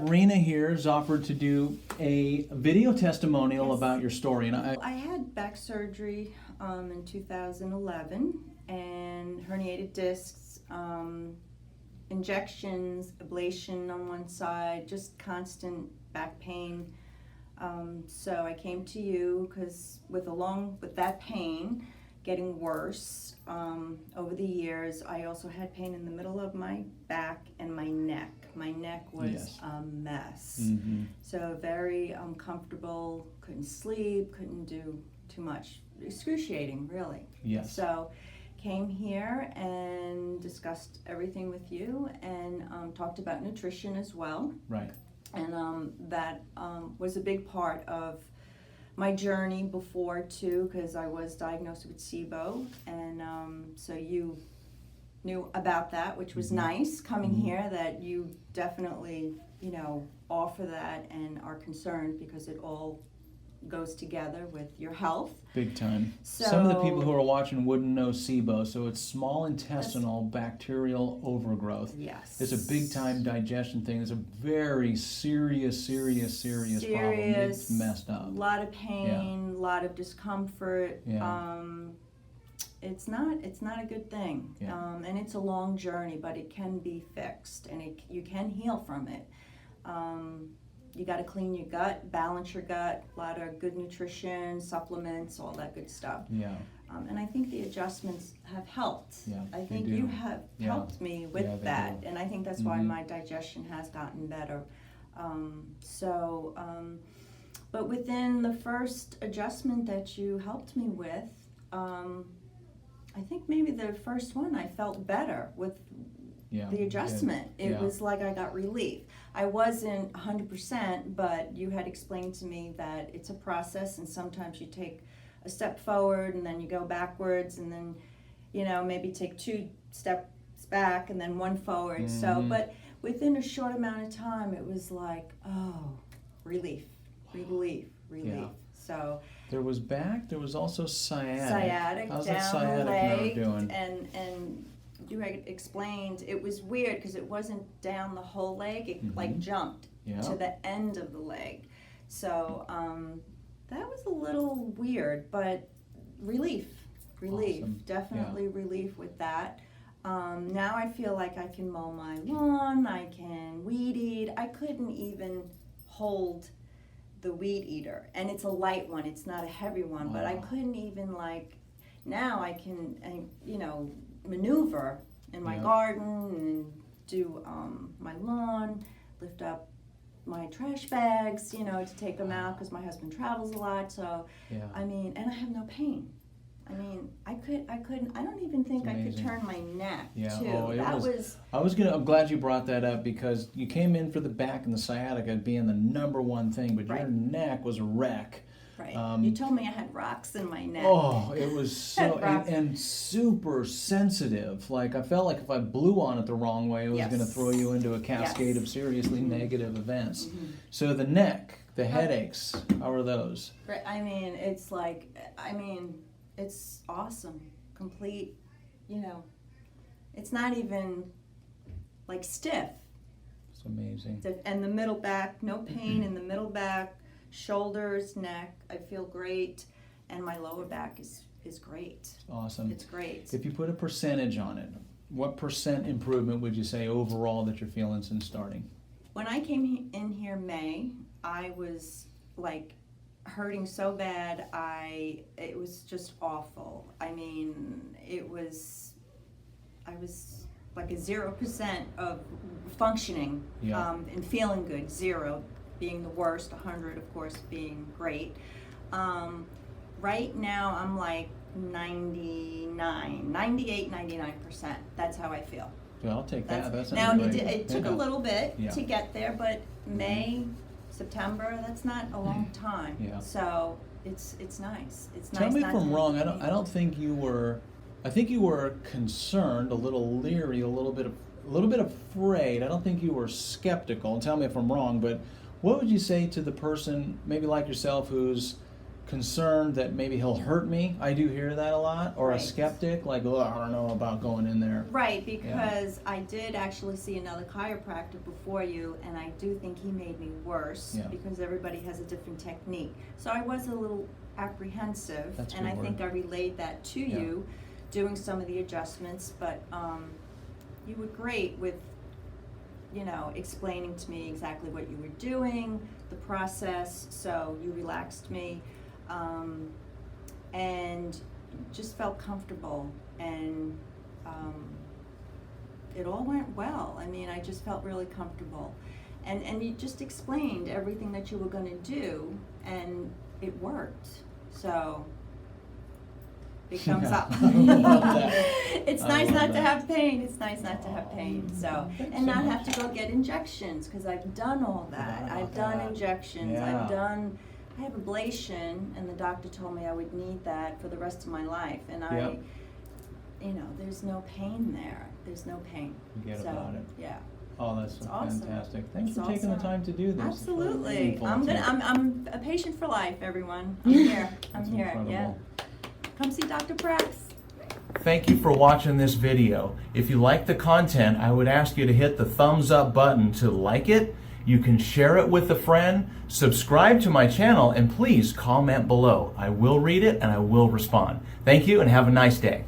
Rena here has offered to do a video testimonial Yes. about your story. And I had back surgery in 2011 and herniated discs, injections, ablation on one side, just constant back pain. So I came to you because with that pain getting worse over the years, I also had pain in the middle of my back and my neck. My neck was Yes. a mess. Mm-hmm. So very uncomfortable, couldn't sleep, couldn't do too much. Excruciating, really. Yes. So came here and discussed everything with you and talked about nutrition as well. Right. And that was a big part of my journey before too, because I was diagnosed with SIBO, and so you knew about that, which was nice coming here, that you definitely, offer that and are concerned because it all goes together with your health. Big time. So, some of the people who are watching wouldn't know SIBO, so it's small intestinal bacterial overgrowth. Yes. It's a big time digestion thing. It's a very serious problem. It's messed up. A lot of pain, a lot of discomfort. Yeah. It's not a good thing. Yeah. And it's a long journey, but it can be fixed and you can heal from it. You got to clean your gut, balance your gut, a lot of good nutrition, supplements, all that good stuff. Yeah. And I think the adjustments have helped. Yeah, I they think do. you have helped me with Yeah, they that. do. And I think that's why my digestion has gotten better. But within the first adjustment that you helped me with, I think maybe the first one I felt better with the adjustment. It was like I got relief. I wasn't 100%, but you had explained to me that it's a process and sometimes you take a step forward and then you go backwards and then, maybe take 2 steps back and then 1 forward. So, but within a short amount of time, it was like, oh, relief. Yeah. So There was back, there was also sciatic. Sciatic, How's down that the sciatic leg, nerve doing? and you had explained it was weird because it wasn't down the whole leg, it like jumped to the end of the leg. So that was a little weird, but relief, Awesome. definitely relief with that. Now I feel like I can mow my lawn, I can weed eat. I couldn't even hold the weed eater, and it's a light one, it's not a heavy one, but I couldn't even now I can maneuver in my garden and do my lawn, lift up my trash bags, to take them out because my husband travels a lot. So and I have no pain. I don't even think I could turn my neck too. I'm glad you brought that up because you came in for the back and the sciatica being the number one thing, but your neck was a wreck. Right. You told me I had rocks in my neck. Oh, it was so and super sensitive. Like I felt like if I blew on it the wrong way, it was going to throw you into a cascade of seriously negative events. So the neck, the headaches, how are those? Right. It's awesome. Complete, it's not even stiff. It's amazing. And the middle back, no pain in the middle back, shoulders, neck, I feel great. And my lower back is great. Awesome. It's great. If you put a percentage on it, what percent improvement would you say overall that you're feeling since starting? When I came in here May, I was hurting so bad, it was just awful. I was like a 0% of functioning and feeling good. 0 being the worst, 100 of course being great. Right now I'm like 98, 99%. That's how I feel. Yeah, I'll take that. That's now great. it took a little bit to get there, but May, September, that's not a long time. Yeah. So it's nice. It's nice. Tell me if not I'm to wrong. have I don't think you were. I think you were concerned, a little leery, a little bit afraid. I don't think you were skeptical. And tell me if I'm wrong, but what would you say to the person, maybe like yourself, who's concerned that maybe he'll hurt me. I do hear that a lot. Or a skeptic, like, oh, I don't know about going in there. Right, because I did actually see another chiropractor before you, and I do think he made me worse because everybody has a different technique. So I was a little apprehensive, and I think I relayed that to you, doing some of the adjustments, but you were great with, you know, explaining to me exactly what you were doing, the process, so you relaxed me, and just felt comfortable, and it all went well. I mean, I just felt really comfortable, and you just explained everything that you were going to do, and it worked. So big thumbs up. It's nice not to have pain. It's nice not to have pain. So, and not have to go get injections, because I've done all that. I've done injections. I have ablation, and the doctor told me I would need that for the rest of my life. And you know, there's no pain there. There's no pain. Forget about it. Yeah. Oh, that's fantastic. Thanks for awesome. taking the time to do this. Absolutely. I'm a patient for life, everyone. I'm here. I'm here. Incredible. Yeah. Come see Dr. Prax. Thank you for watching this video. If you like the content, I would ask you to hit the thumbs up button to like it. You can share it with a friend, subscribe to my channel, and please comment below. I will read it and I will respond. Thank you and have a nice day.